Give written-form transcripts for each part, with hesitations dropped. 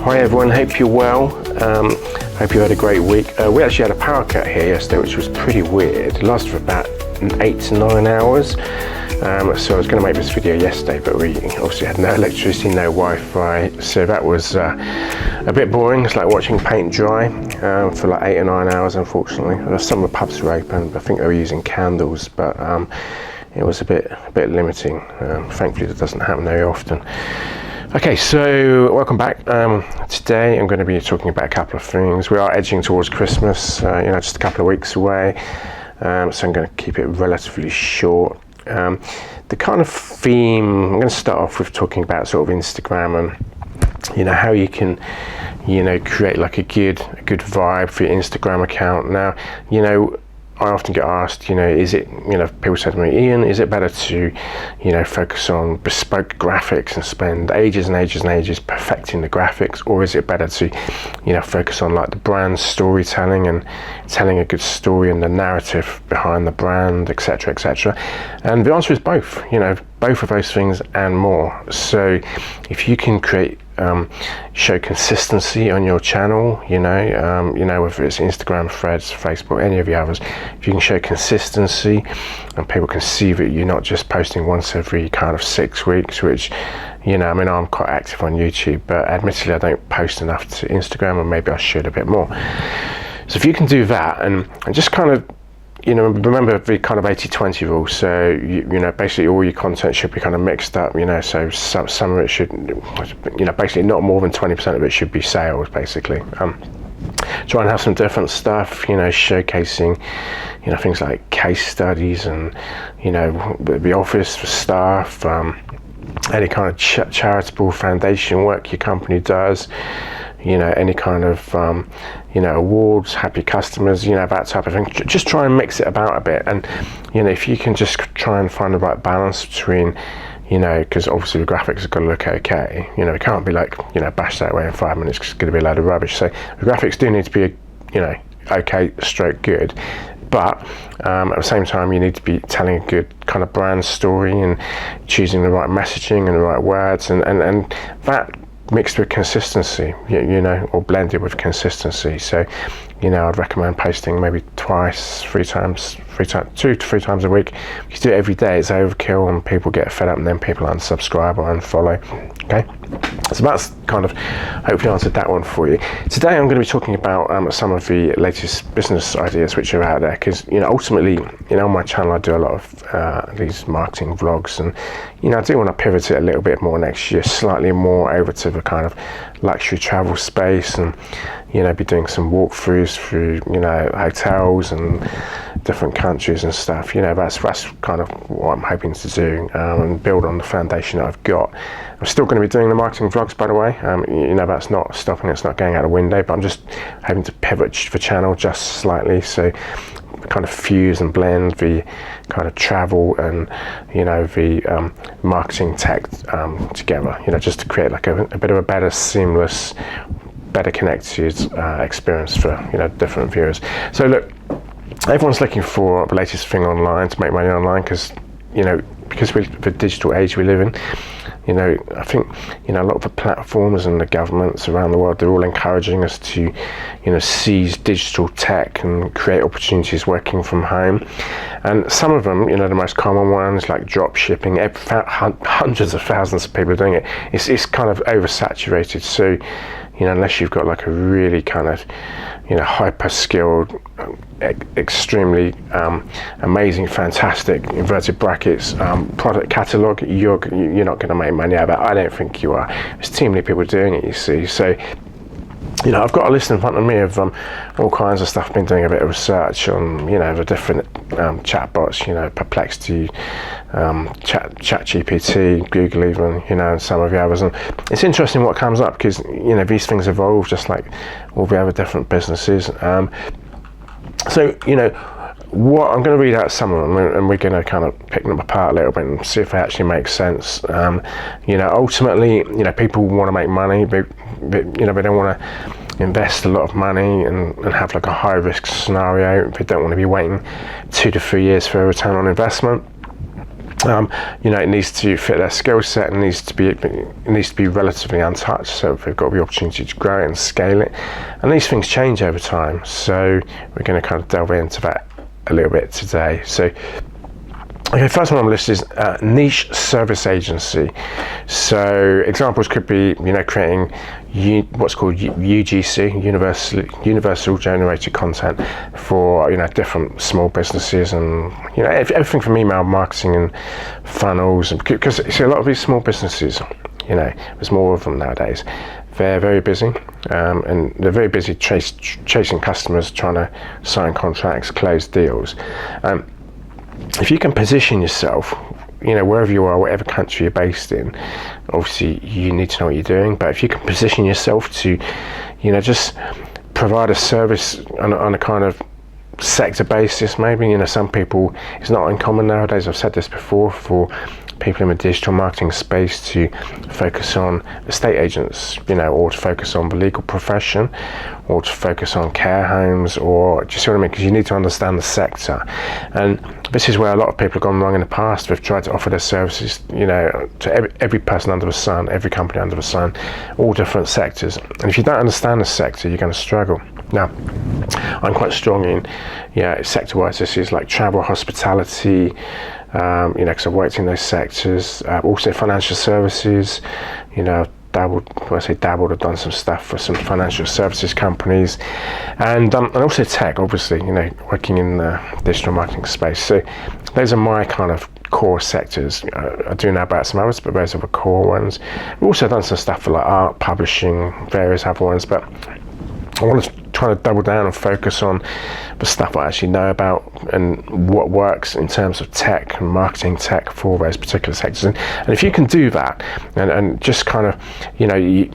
Hi everyone, hope you're well. Hope you had a great week. We actually had a power cut here yesterday, which was pretty weird. It lasted for about 8 to 9 hours. So I was going to make this video yesterday, but we obviously had no electricity, no Wi-Fi, so that was a bit boring. It's like watching paint dry for like 8 or 9 hours, unfortunately. Some of the pubs were open, but I think they were using candles, but it was a bit limiting. Thankfully, that doesn't happen very often. Okay, so welcome back. Today I'm going to be talking about a couple of things. We are edging towards Christmas, just a couple of weeks away, so I'm going to keep it relatively short. The kind of theme, I'm going to start off with talking about sort of Instagram and how you can create like a good vibe for your Instagram account. Now, I often get asked, is it, people say to me, Ian, is it better to, focus on bespoke graphics and spend ages and ages and ages perfecting the graphics, or is it better to, focus on like the brand storytelling and telling a good story and the narrative behind the brand, etc., etc. And the answer is both, both of those things and more. So if you can create show consistency on your channel, whether it's Instagram, Threads, Facebook, any of the others, if you can show consistency and people can see that you're not just posting once every kind of 6 weeks, which, I'm quite active on YouTube, but admittedly I don't post enough to Instagram, and maybe I should a bit more. So if you can do that and just kind of remember the kind of 80-20 rule. So basically all your content should be kind of mixed up. So some of it should, basically not more than 20% of it should be sales. Basically, try and have some different stuff. Showcasing, things like case studies and the office for staff. Any kind of charitable foundation work your company does. Any kind of awards, happy customers, that type of thing. Just try and mix it about a bit, and if you can just try and find the right balance between, because obviously the graphics have got to look okay. It can't be like bash that away in 5 minutes. It's going to be a load of rubbish. So the graphics do need to be okay stroke good, but at the same time you need to be telling a good kind of brand story and choosing the right messaging and the right words, and that mixed with consistency, or blended with consistency. So, I'd recommend posting maybe 2 to 3 times a week. If you do it every day, it's overkill and people get fed up and then people unsubscribe or unfollow. Okay, so that's kind of hopefully answered that one for you. Today I'm going to be talking about some of the latest business ideas which are out there, because ultimately on my channel I do a lot of these marketing vlogs, and I do want to pivot it a little bit more next year, slightly more over to the kind of luxury travel space, and be doing some walkthroughs through hotels and different countries and stuff. That's kind of what I'm hoping to do, and build on the foundation that I've got. I'm still going to be doing the marketing vlogs, by the way. That's not stopping, it's not going out the window, but I'm just having to pivot the channel just slightly, so kind of fuse and blend the kind of travel and the marketing tech together, just to create like a bit of a better seamless, better connected experience for different viewers. So look, everyone's looking for the latest thing online to make money online, because the digital age we live in. I think a lot of the platforms and the governments around the world, they're all encouraging us to seize digital tech and create opportunities working from home. And some of them, the most common ones like dropshipping, hundreds of thousands of people are doing it. It's kind of oversaturated. So unless you've got like a really kind of hyper skilled, extremely amazing, fantastic inverted brackets product catalog, you're not going to make money out of that. I don't think you are. There's too many people doing it, you see. So I've got a list in front of me of all kinds of stuff. I've been doing a bit of research on the different chatbots, Perplexity, ChatGPT, Google even, and some of the others. And it's interesting what comes up, because these things evolve just like all the other different businesses. So what I'm going to read out some of them, and we're going to kind of pick them apart a little bit and see if they actually make sense. Ultimately, people want to make money, but they don't want to invest a lot of money and have like a high risk scenario. They don't want to be waiting 2 to 3 years for a return on investment. It needs to fit their skill set, and it needs to be relatively untouched, so they've got the opportunity to grow it and scale it. And these things change over time, so we're going to kind of delve into that a little bit today. So okay, first one on the list is niche service agency. So examples could be, creating what's called UGC, universal generated content for, different small businesses, and, everything from email marketing and funnels. Because you see, a lot of these small businesses, there's more of them nowadays. They're very busy, and they're very busy chasing customers, trying to sign contracts, close deals. If you can position yourself, wherever you are, whatever country you're based in, obviously you need to know what you're doing. But if you can position yourself to, just provide a service on a kind of sector basis, maybe, some people, it's not uncommon nowadays, I've said this before, for people in the digital marketing space to focus on estate agents, or to focus on the legal profession, or to focus on care homes, or, do you see what I mean? Because you need to understand the sector. And this is where a lot of people have gone wrong in the past. They've tried to offer their services, to every person under the sun, every company under the sun, all different sectors. And if you don't understand the sector, you're going to struggle. Now, I'm quite strong in, sector-wise. This is like travel, hospitality, because I've worked in those sectors. Also financial services, dabbled, I've done some stuff for some financial services companies, and also tech, obviously, working in the digital marketing space. So those are my kind of core sectors. I do know about some others, but those are the core ones. I've also done some stuff for like art, publishing, various other ones, but I want to try to double down and focus on the stuff I actually know about and what works in terms of tech and marketing tech for those particular sectors. And if you can do that, and just kind of,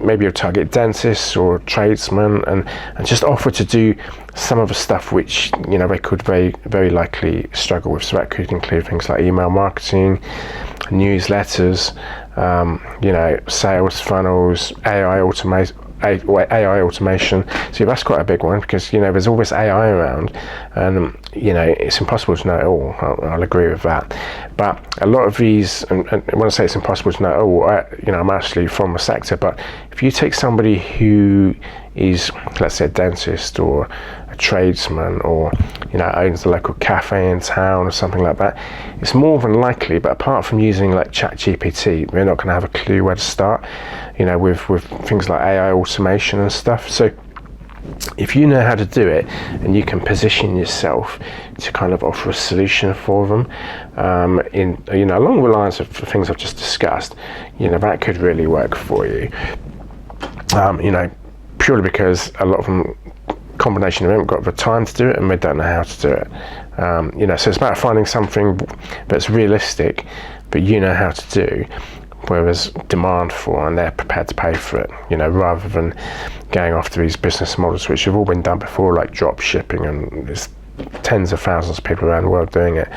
maybe you'll target dentists or tradesmen, and just offer to do some of the stuff which, they could very, very likely struggle with. So that could include things like email marketing, newsletters, sales funnels, AI automation. See, that's quite a big one, because there's all this AI around, and it's impossible to know it all. I'll agree with that. But a lot of these, and when I say it's impossible to know it all, I'm actually from a sector. But if you take somebody who is, let's say, a dentist or a tradesman, or owns the local cafe in town or something like that, it's more than likely, but apart from using like ChatGPT, they're not going to have a clue where to start, with things like AI automation and stuff. So if you know how to do it, and you can position yourself to kind of offer a solution for them, along the lines of the things I've just discussed, that could really work for you. Purely because a lot of them, combination of them, got the time to do it, and they don't know how to do it. So it's about finding something that's realistic, but you know how to do, where there's demand for, and they're prepared to pay for it, rather than going after these business models which have all been done before, like drop shipping, and there's tens of thousands of people around the world doing it.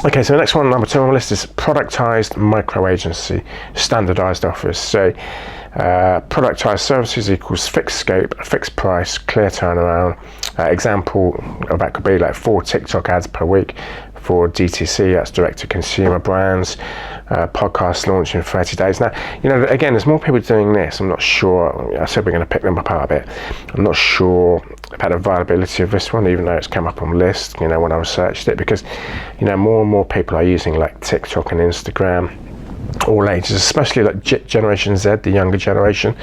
Okay, so the next one, number 2 on the list, is productized micro agency, standardized offers. So productized services equals fixed scope, fixed price, clear turnaround. Example of that could be like 4 TikTok ads per week for DTC, that's direct to consumer brands. Podcast launch in 30 days. Now, again, there's more people doing this. I'm not sure. I said we're going to pick them apart a bit. I'm not sure about the viability of this one, even though it's come up on the list, when I researched it, because, more and more people are using like TikTok and Instagram, all ages, especially like Generation Z, the younger generation.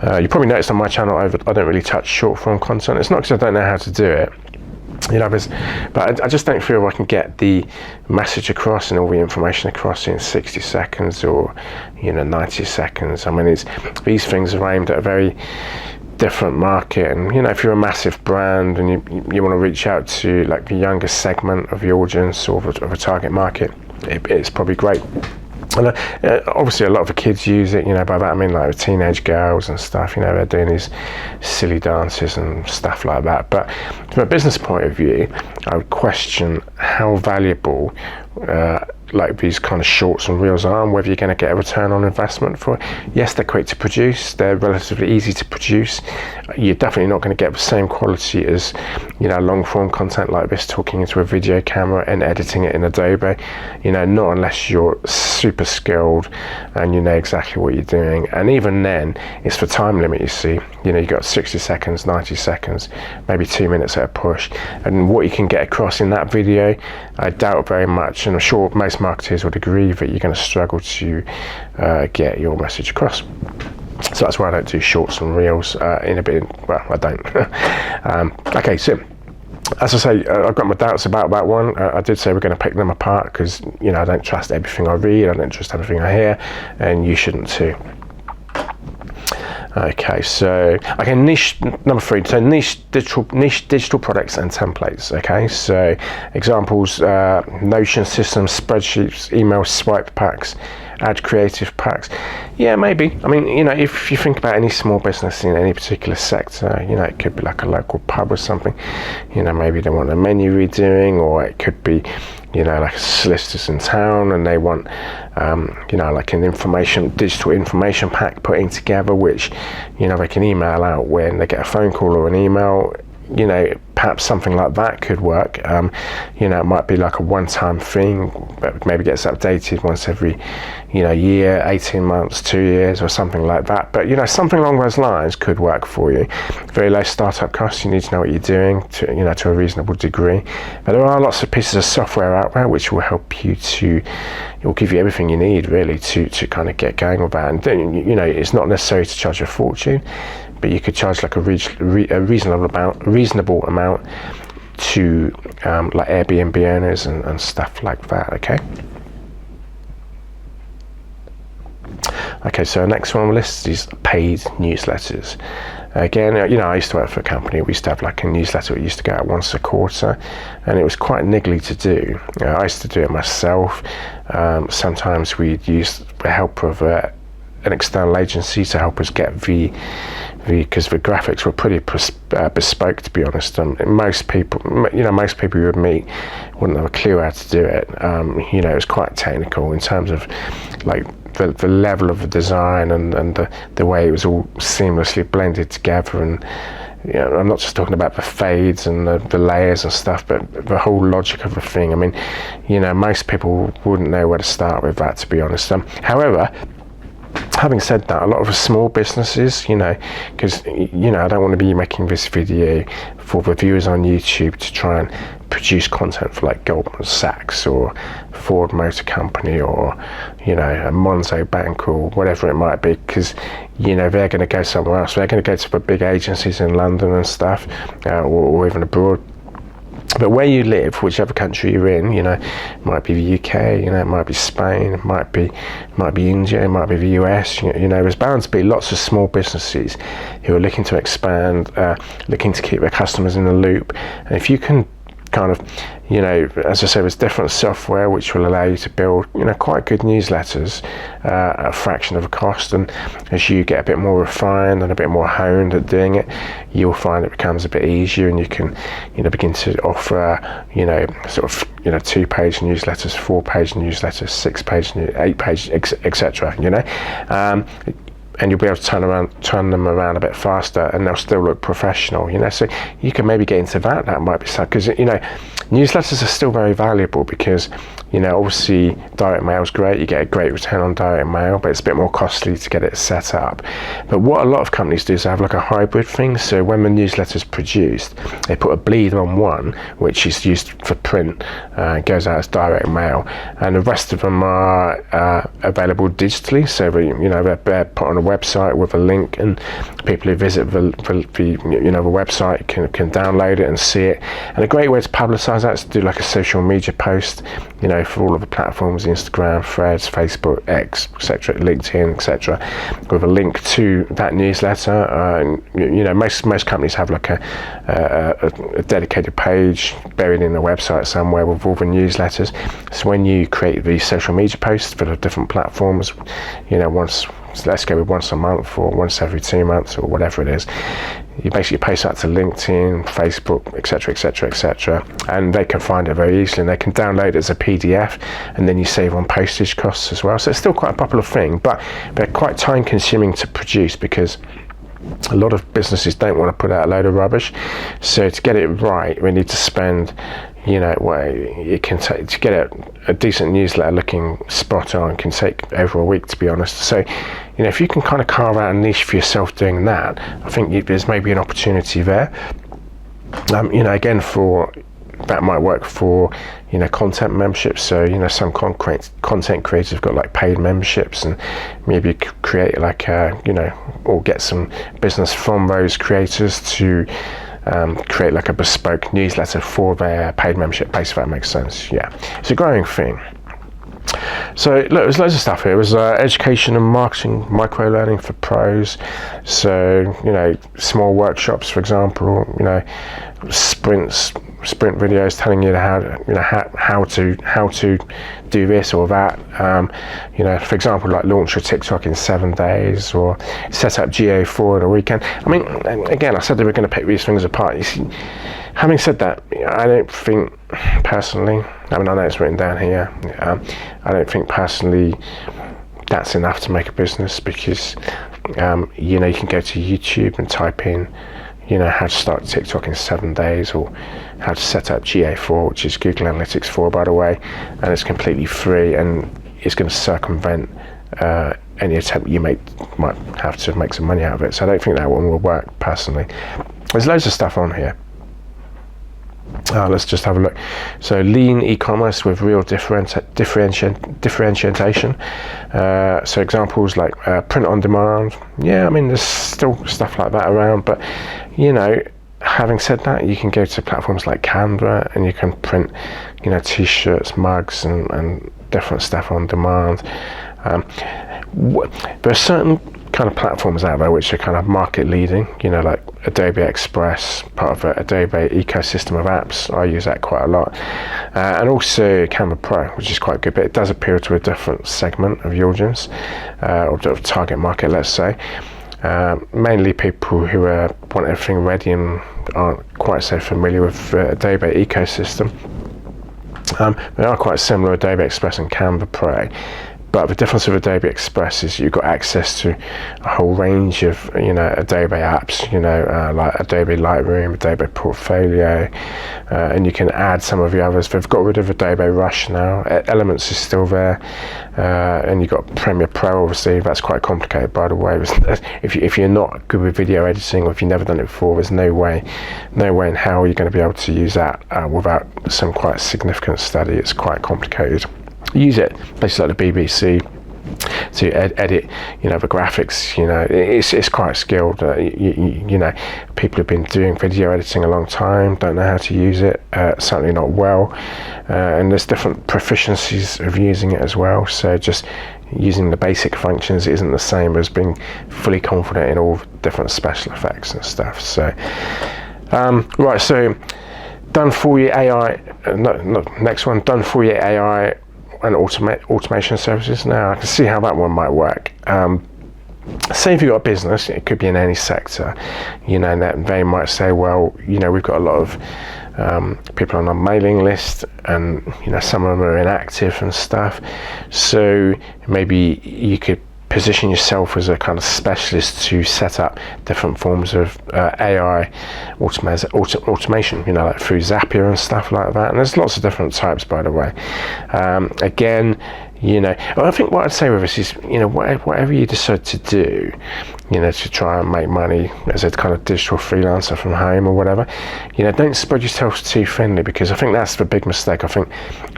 You probably noticed on my channel, I don't really touch short form content. It's not because I don't know how to do it, but I just don't feel I can get the message across and all the information across in 60 seconds or 90 seconds. I mean, these things are aimed at a very different market, and if you're a massive brand and you want to reach out to like the younger segment of the audience or of a target market, it's probably great. And obviously a lot of the kids use it, by that I mean like teenage girls and stuff, they're doing these silly dances and stuff like that. But from a business point of view, I would question how valuable like these kind of shorts and reels are, and whether you're going to get a return on investment for it. Yes, they're quick to produce, they're relatively easy to produce. You're definitely not going to get the same quality as, you know, long form content like this, talking into a video camera and editing it in Adobe, you know, not unless you're super skilled and you know exactly what you're doing. And even then, it's the time limit, you see. You know, you've got 60 seconds, 90 seconds, maybe 2 minutes at a push, and what you can get across in that video, I doubt very much, and I'm sure most marketers would agree that you're going to struggle to get your message across. So that's why I don't do shorts and reels in a bit. Well, I don't. Okay, so as I say, I've got my doubts about that one. I did say we're going to pick them apart because, you know, I don't trust everything I read, I don't trust everything I hear, and you shouldn't too. Okay, so niche number 3. So niche digital products and templates. Okay, so examples: Notion systems, spreadsheets, email swipe packs, ad creative packs. Yeah, maybe. I mean, you know, if you think about any small business in any particular sector, you know, it could be like a local pub or something. You know, maybe they want a menu redoing, or it could be, you know, like a solicitor's in town and they want, you know, like an digital information pack putting together, which, you know, they can email out when they get a phone call or an email. You know, perhaps something like that could work. You know, it might be like a one-time thing, but maybe gets updated once every, you know, year, 18 months, 2 years, or something like that. But, you know, something along those lines could work for you. Very low startup costs. You need to know what you're doing to, you know, to a reasonable degree. But there are lots of pieces of software out there which will help you it will give you everything you need really to kind of get going with that. And then, you know, it's not necessary to charge a fortune, but you could charge like a reasonable amount to like Airbnb owners and stuff like that. Okay, so next one on the list is paid newsletters. Again, you know, I used to work for a company. We used to have like a newsletter. It used to go out once a quarter, and it was quite niggly to do. I used to do it myself. Sometimes we'd use the help of an external agency to help us get because the graphics were pretty bespoke, to be honest. Most people you would meet wouldn't have a clue how to do it. You know, it was quite technical in terms of like the level of the design and the way it was all seamlessly blended together. And, you know, I'm not just talking about the fades and the layers and stuff, but the whole logic of the thing. I mean, you know, most people wouldn't know where to start with that, to be honest. However, having said that, a lot of the small businesses, you know, because, you know, I don't want to be making this video for the viewers on YouTube to try and produce content for like Goldman Sachs or Ford Motor Company or, you know, a Monzo Bank or whatever it might be, because, you know, they're going to go somewhere else. They're going to go to the big agencies in London and stuff, or even abroad. But where you live, whichever country you're in, you know, it might be the UK, you know, it might be Spain, it might be India, it might be the US. You know, there's bound to be lots of small businesses who are looking to expand, looking to keep their customers in the loop. And if you can kind of, you know, as I said, there's different software which will allow you to build, you know, quite good newsletters at a fraction of the cost. And as you get a bit more refined and a bit more honed at doing it, you'll find it becomes a bit easier, and you can, you know, begin to offer, you know, sort of, you know, 2-page newsletters, 4-page newsletters, 6-page, 8-page, etc. You know. And you'll be able to turn them around a bit faster, and they'll still look professional, you know. So you can maybe get into that. That might be so, because, you know, newsletters are still very valuable because, you know, obviously direct mail is great. You get a great return on direct mail, but it's a bit more costly to get it set up. But what a lot of companies do is have like a hybrid thing. So when the newsletter is produced, they put a bleed on one, which is used for print, goes out as direct mail, and the rest of them are available digitally. So you know, they're put on a website with a link, and people who visit the website can download it and see it. And a great way to publicize that is to do like a social media post, you know, for all of the platforms: Instagram, Threads, Facebook, X, etc., LinkedIn, etc., with a link to that newsletter. You know, most companies have like a dedicated page buried in the website somewhere with all the newsletters. So when you create these social media posts for the different platforms, you know, let's go with once a month or once every 2 months or whatever it is, You basically post that to LinkedIn, Facebook, etc., etc., etc., and they can find it very easily, and they can download it as a PDF, and then you save on postage costs as well. So it's still quite a popular thing, but they're quite time consuming to produce, because a lot of businesses don't want to put out a load of rubbish. So to get it right, we need to spend, it can take, to get a decent newsletter looking spot on can take over a week, to be honest. So if you can kind of carve out a niche for yourself doing that, I think there's maybe an opportunity there. Again, for that might work for content memberships. So some content creators have got like paid memberships, and maybe you could create like or get some business from those creators to create like a bespoke newsletter for their paid membership base, if that makes sense. Yeah, it's a growing thing. So look, there's loads of stuff here. It was education and marketing, micro learning for pros. So small workshops, for example, sprint videos telling you how to do this or that. For example, like launch your TikTok in 7 days, or set up GA4 in a weekend. I mean, again, I said that we're going to pick these things apart. You see, having said that, I don't think personally, I know it's written down here, I don't think personally that's enough to make a business, because you can go to YouTube and type in how to start TikTok in 7 days, or how to set up GA4, which is Google Analytics 4, by the way, and it's completely free, and it's going to circumvent any attempt you might have to make some money out of it. So I don't think that one will work personally. There's loads of stuff on here. Let's just have a look. So lean e-commerce with real differentiation. So examples like print on demand. Yeah, I mean, there's still stuff like that around, but having said that, you can go to platforms like Canva, and you can print t-shirts, mugs, and different stuff on demand. There are certain kind of platforms out there which are kind of market leading, like Adobe Express, part of the Adobe ecosystem of apps. I use that quite a lot, and also Canva Pro, which is quite good, but it does appeal to a different segment of the audience, or target market, let's say. Mainly people who want everything ready and aren't quite so familiar with the Adobe ecosystem. They are quite similar, Adobe Express and Canva Pro. But the difference with Adobe Express is you've got access to a whole range of Adobe apps, like Adobe Lightroom, Adobe Portfolio, and you can add some of the others. They've got rid of Adobe Rush now. Elements is still there, and you've got Premiere Pro. Obviously, that's quite complicated, by the way. If you're not good with video editing, or if you've never done it before, there's no way in hell you're going to be able to use that without some quite significant study. It's quite complicated. Use it places like the BBC to edit the graphics. It's quite skilled. People have been doing video editing a long time, don't know how to use it, certainly not well, and there's different proficiencies of using it as well. So just using the basic functions isn't the same as being fully confident in all different special effects and stuff. So right, so done for you AI, next one, done for you AI and automation services. Now I can see how that one might work. Say if you've got a business, it could be in any sector, and that they might say, well, we've got a lot of people on our mailing list, and some of them are inactive and stuff. So maybe you could position yourself as a kind of specialist to set up different forms of AI automation, like through Zapier and stuff like that. And there's lots of different types, by the way. Again, I think what I'd say with this is, whatever you decide to do, to try and make money as a kind of digital freelancer from home or whatever, don't spread yourself too thinly, because I think that's the big mistake. I think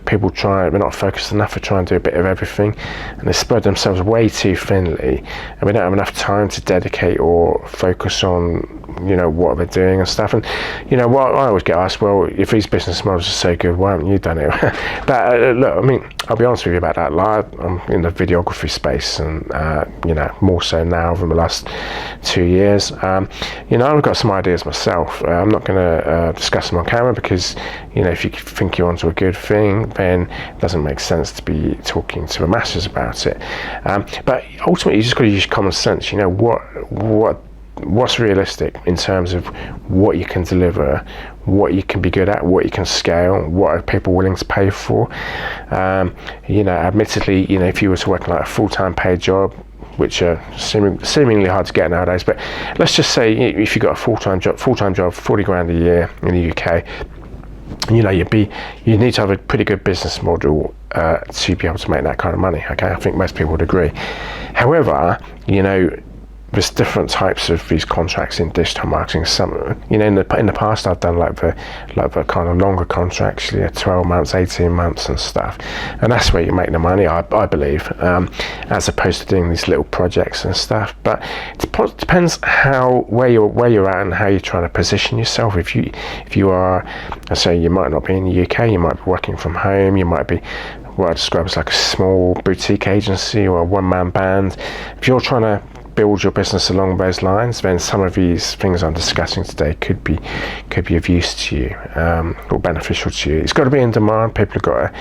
people we're not focused enough to try and do a bit of everything, and they spread themselves way too thinly, and we don't have enough time to dedicate or focus on what they're doing and stuff. And what I always get asked, well, if these business models are so good, why haven't you done it? But look, I mean, I'll be honest with you about that. I'm in the videography space, and more so now than the last 2 years. I've got some ideas myself. I'm not going to discuss them on camera, because if you think you're onto a good thing, then it doesn't make sense to be talking to the masses about it. But ultimately, you just got to use common sense. What what's realistic in terms of what you can deliver, what you can be good at, what you can scale, what are people willing to pay for. Admittedly, if you were to work like a full-time paid job, which are seemingly hard to get nowadays, but let's just say if you got a full-time job, 40 grand a year in the UK, you need to have a pretty good business model to be able to make that kind of money. Okay, I think most people would agree. However, there's different types of these contracts in digital marketing. Some, in the past, I've done like the kind of longer contracts, 12 months, 18 months and stuff, and that's where you make the money, I believe, as opposed to doing these little projects and stuff. But it depends where you're at and how you're trying to position yourself. If you are, I say, you might not be in the UK, you might be working from home, you might be what I describe as like a small boutique agency or a one-man band. If you're trying to build your business along those lines, then some of these things I'm discussing today could be of use to you, or beneficial to you. It's got to be in demand. There's got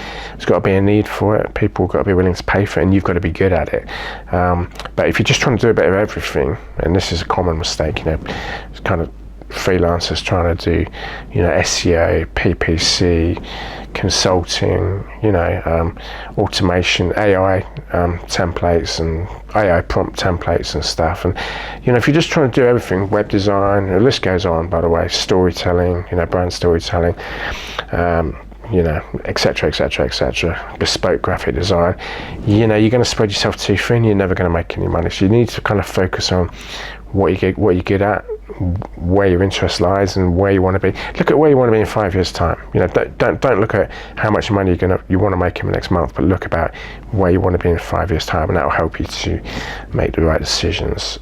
to be a need for it. People have got to be willing to pay for it, and you've got to be good at it. But if you're just trying to do a bit of everything, and this is a common mistake, it's kind of freelancers trying to do, SEO, PPC, consulting, automation, AI templates and AI prompt templates and stuff. And if you're just trying to do everything, web design, the list goes on, by the way, storytelling, brand storytelling, etc., bespoke graphic design, you're going to spread yourself too thin. You're never going to make any money. So you need to kind of focus on what you're good at, where your interest lies, and where you want to be. Look at where you want to be in 5 years' time. Don't look at how much money you want to make in the next month, but look about where you want to be in 5 years' time, and that will help you to make the right decisions.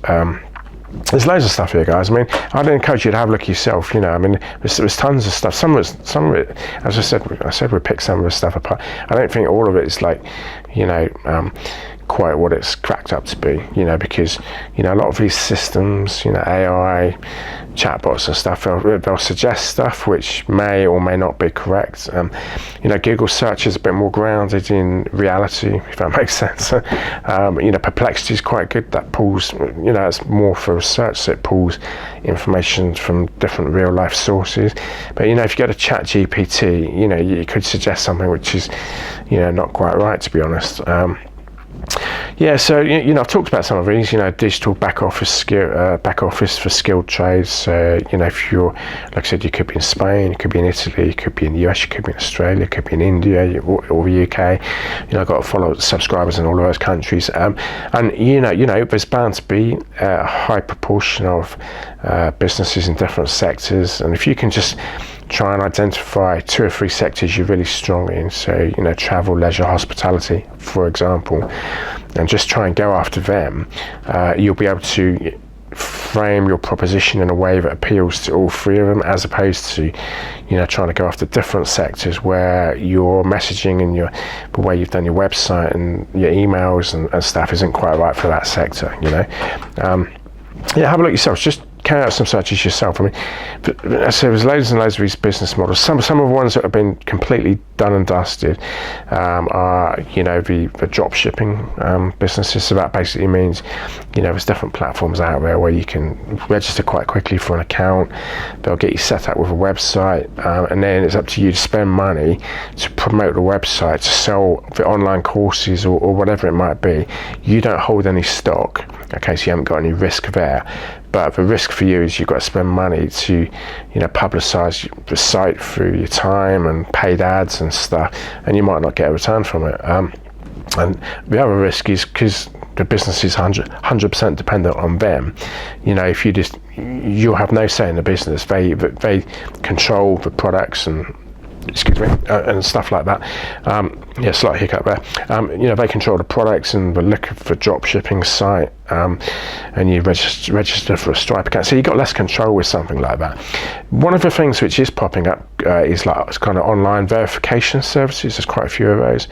There's loads of stuff here, guys. I'd encourage you to have a look yourself. There's tons of stuff. Some of it, as I said, we pick some of the stuff apart. I don't think all of it is like, quite what it's cracked up to be, because a lot of these systems, AI chatbots and stuff, they'll suggest stuff which may or may not be correct. Google search is a bit more grounded in reality, if that makes sense. Perplexity is quite good. That pulls, it's more for research, so it pulls information from different real life sources. But if you go to ChatGPT, you could suggest something which is not quite right, to be honest. So I've talked about some of these. Digital back office for skilled trades. So if you're, like I said, you could be in Spain, you could be in Italy, you could be in the US, you could be in Australia, you could be in India or the UK. I've got to follow subscribers in all of those countries. And there's bound to be a high proportion of businesses in different sectors. And if you can just try and identify 2 or 3 sectors you're really strong in, so travel, leisure, hospitality, for example, and just try and go after them, you'll be able to frame your proposition in a way that appeals to all 3 of them, as opposed to trying to go after different sectors where your messaging and the way you've done your website and your emails and stuff isn't quite right for that sector. Have a look yourself. Just carry out some searches yourself. So there's loads and loads of these business models. Some of the ones that have been completely done and dusted are the drop shipping businesses. So that basically means there's different platforms out there where you can register quite quickly for an account. They'll get you set up with a website, and then it's up to you to spend money to promote the website, to sell the online courses or whatever it might be. You don't hold any stock, okay, so you haven't got any risk there. But the risk for you is you've got to spend money to, publicise the site through your time and paid ads and stuff, and you might not get a return from it. And the other risk is because the business is 100% dependent on them. If you'll have no say in the business. They control the products and stuff like that. Slight hiccup there. They control the products and the look of the drop shipping site, and you register for a Stripe account, so you've got less control with something like that. One of the things which is popping up is like kind of online verification services. There's quite a few of those,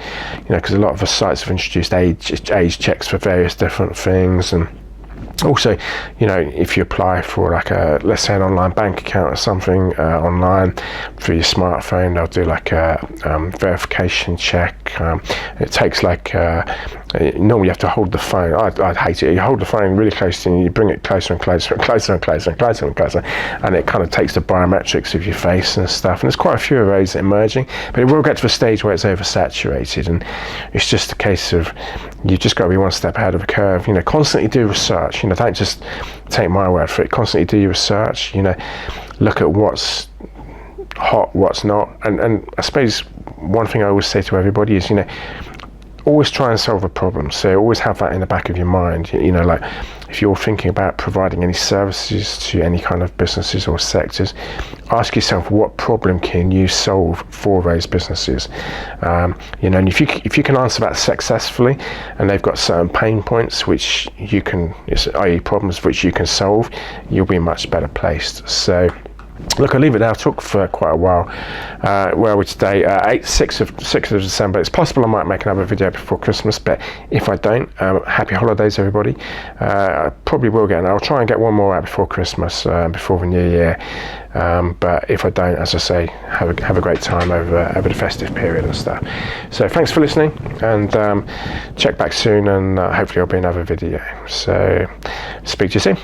because a lot of the sites have introduced age checks for various different things. And also, if you apply for like let's say an online bank account or something online through your smartphone, they'll do like a verification check. It takes like Normally you have to hold the phone. I'd hate it. You hold the phone really close to you, and you bring it closer and closer and closer and closer and closer and closer, and it kind of takes the biometrics of your face and stuff. And there's quite a few of those emerging, but it will get to a stage where it's oversaturated, and it's just a case of you've just got to be one step ahead of the curve. Constantly do research. Don't just take my word for it. Constantly do your research. Look at what's hot, what's not, and I suppose one thing I always say to everybody is, always try and solve a problem. So always have that in the back of your mind. Like if you're thinking about providing any services to any kind of businesses or sectors, ask yourself, what problem can you solve for those businesses? And if you can answer that successfully, and they've got certain pain points which you can, i.e. problems which you can solve, you'll be much better placed. So look, I'll leave it there. I've talked for quite a while. Where are we today? 6th of December. It's possible I might make another video before Christmas, but if I don't, happy holidays, everybody. I probably will get, and I'll try and get one more out before Christmas, before the new year. But if I don't, as I say, have a great time over the festive period and stuff. So thanks for listening, and check back soon, and hopefully there'll be another video. So speak to you soon.